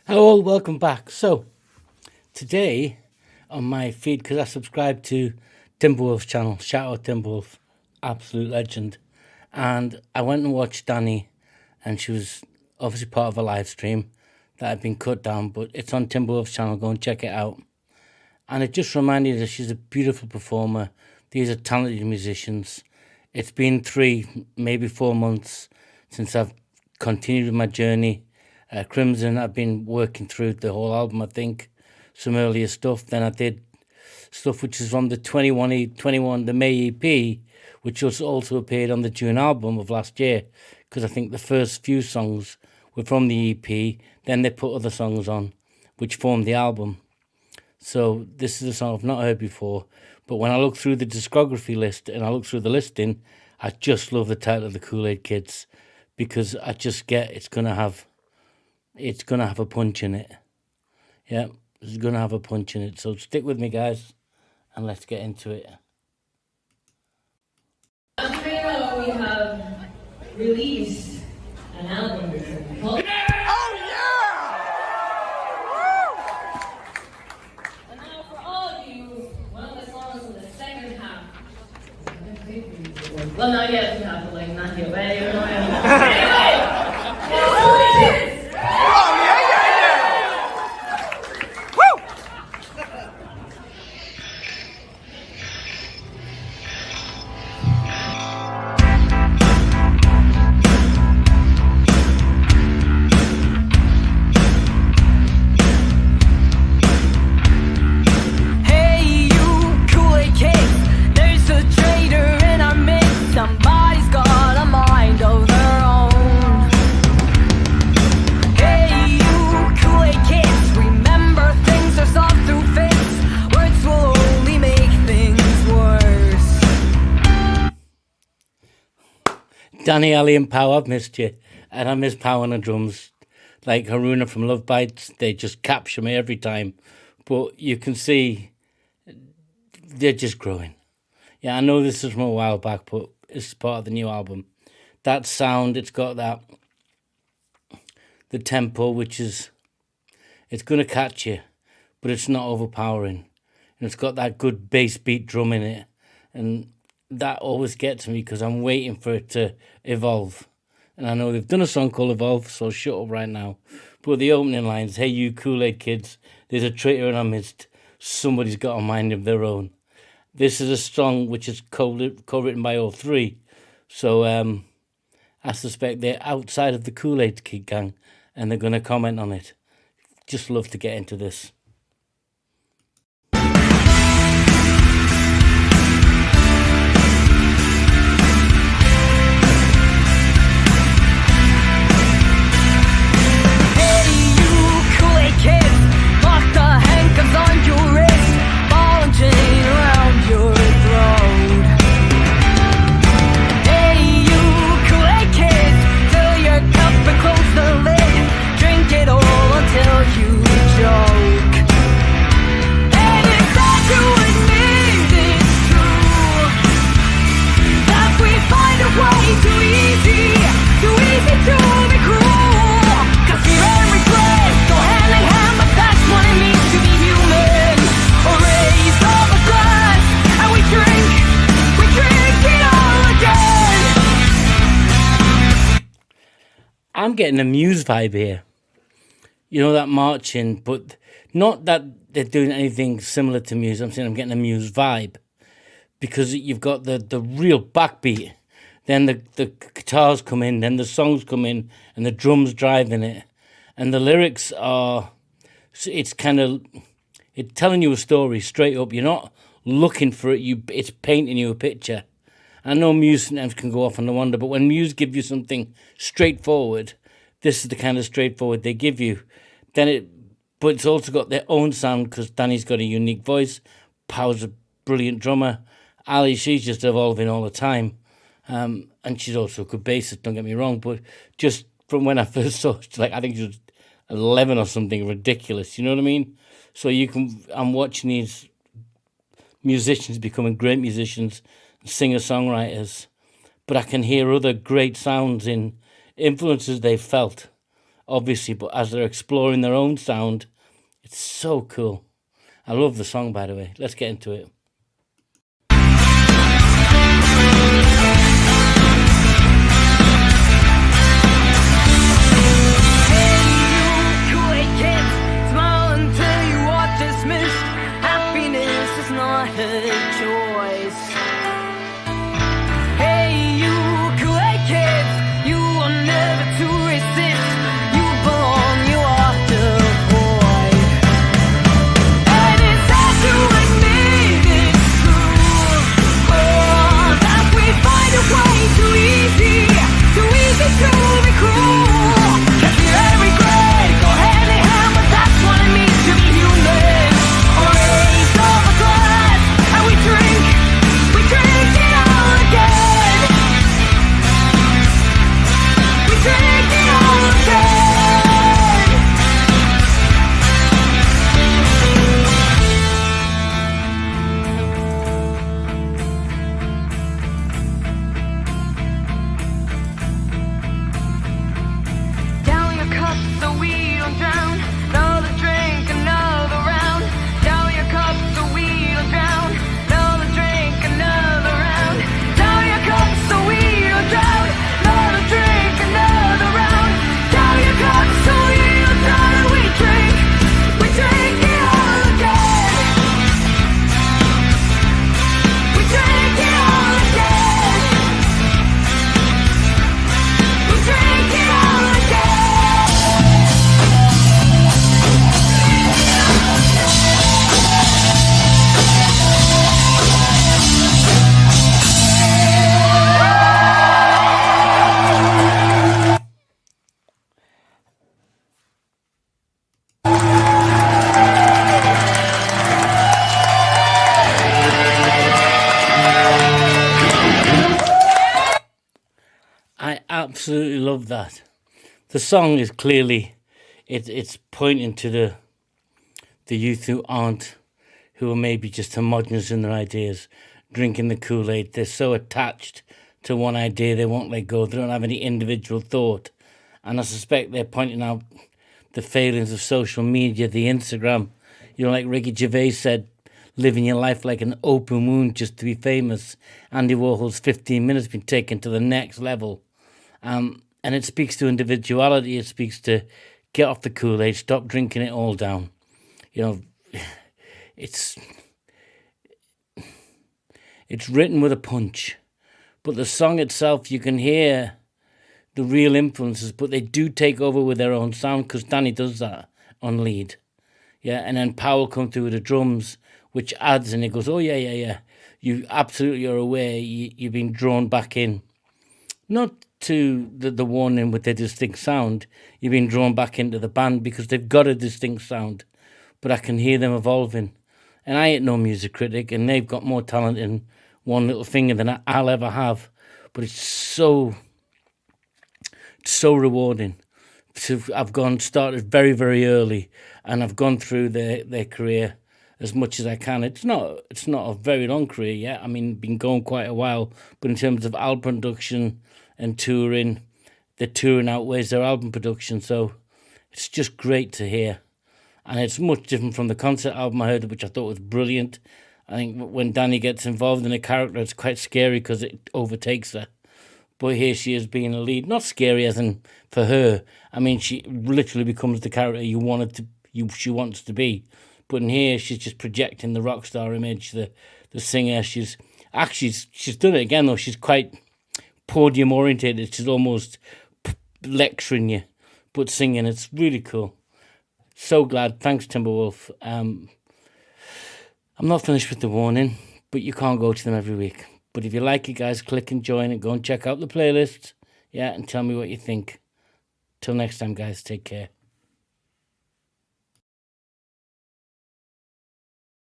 Hello, welcome back. So, today on my feed, because I subscribe to Timberwolf's channel, shout out Timberwolf, absolute legend. And I went and watched Danny, and she was obviously part of a live stream that had been cut down, but it's on Timberwolf's channel. Go and check it out. And it just reminded us she's a beautiful performer. These are talented musicians. It's been 3, maybe 4 months since I've continued with my journey. Crimson, I've been working through the whole album, I think. Some earlier stuff. Then I did stuff which is from the 21, the May EP, which also appeared on the June album of last year, because I think the first few songs were from the EP. Then they put other songs on, which formed the album. So this is a song I've not heard before, but when I look through the discography list and I look through the listing, I just love the title of the Kool-Aid Kids, because I just get it's gonna have a punch in it. Yeah, it's gonna have a punch in it. So stick with me, guys, and let's get into it. We have released an album called And now for all of you, one of the songs in the second half. Well, not yet, we have to not yet ready or not. Anyway! Somebody's got a mind of their own. Hey, you Kool-Aid kids, remember things are soft through fits. Words will only make things worse. Danny, Ali, and Pow, I've missed you, and I miss Pow on the drums. Like Haruna from Love Bites, they just capture me every time. But you can see they're just growing. Yeah, I know this is from a while back, but it's part of the new album. That sound, it's got the tempo, which is, it's going to catch you, but it's not overpowering. And it's got that good bass beat drum in it. And that always gets me because I'm waiting for it to evolve. And I know they've done a song called Evolve, so shut up right now. But the opening lines, hey, you Kool-Aid kids, there's a traitor in our midst. Somebody's got a mind of their own. This is a song which is co-written by all three. So I suspect they're outside of the Kool-Aid Kid gang and they're going to comment on it. Just love to get into this. Hey, you Kool-Aid kids, lock the handcuffs on your wrist, ball and chain around your throat. Hey, you Kool-Aid kids, fill your cup and close the lid, drink it all until you choke. And it's sad to admit it's true that we find a way too easy to be cruel. 'Cause fear and regret go hand in hand, but that's what it means to be human. Or raised on the glass, and we drink it all again. I'm getting a Muse vibe here. You know, that marching, but not that they're doing anything similar to Muse. I'm saying I'm getting a Muse vibe because you've got the real backbeat. Then the guitars come in, then the songs come in, and the drums driving it. And the lyrics are, it's kind of, it's telling you a story straight up. You're not looking for it, it's painting you a picture. I know Muse sometimes can go off on the wander, but when Muse give you something straightforward, this is the kind of straightforward they give you. But it's also got their own sound because Danny's got a unique voice. Pow's a brilliant drummer. Ali, she's just evolving all the time. And she's also a good bassist, don't get me wrong, but just from when I first saw her, I think she was 11 or something ridiculous, you know what I mean? So I'm watching these musicians becoming great musicians, singer-songwriters, but I can hear other great sounds in influences they've felt obviously, but as they're exploring their own sound, it's so cool. I love the song, by the way. Let's get into it. I absolutely love that. The song is clearly, it's pointing to the youth who are maybe just homogenous in their ideas, drinking the Kool-Aid. They're so attached to one idea they won't let go. They don't have any individual thought. And I suspect they're pointing out the failings of social media, the Instagram. You know, like Ricky Gervais said, living your life like an open wound just to be famous. Andy Warhol's 15 minutes been taken to the next level. And it speaks to individuality. It speaks to get off the Kool-Aid, stop drinking it all down. You know, it's written with a punch. But the song itself, you can hear the real influences, but they do take over with their own sound, because Danny does that on lead. Yeah, and then Powell comes through with the drums, which adds, and he goes, oh, yeah. You absolutely are aware you've been drawn back in. Not to the warning with their distinct sound. You've been drawn back into the band because they've got a distinct sound. But I can hear them evolving. And I ain't no music critic, and they've got more talent in one little finger than I'll ever have. But it's so rewarding. So I've started very, very early, and I've gone through their career as much as I can. It's not a very long career yet. I mean, been going quite a while, but in terms of album production and touring, the touring outweighs their album production. So it's just great to hear. And it's much different from the concert album I heard, which I thought was brilliant. I think when Danny gets involved in a character, it's quite scary because it overtakes her. But here she is being a lead. Not scary as in for her. I mean, she literally becomes the character she wants to be. But in here, she's just projecting the rock star image, the singer. She's done it again, though. She's quite podium orientated. She's almost lecturing you, but singing. It's really cool. So glad. Thanks, Timberwolf. I'm not finished with the warning, but you can't go to them every week. But if you like it, guys, click and join and go and check out the playlist. Yeah, and tell me what you think. Till next time, guys, take care.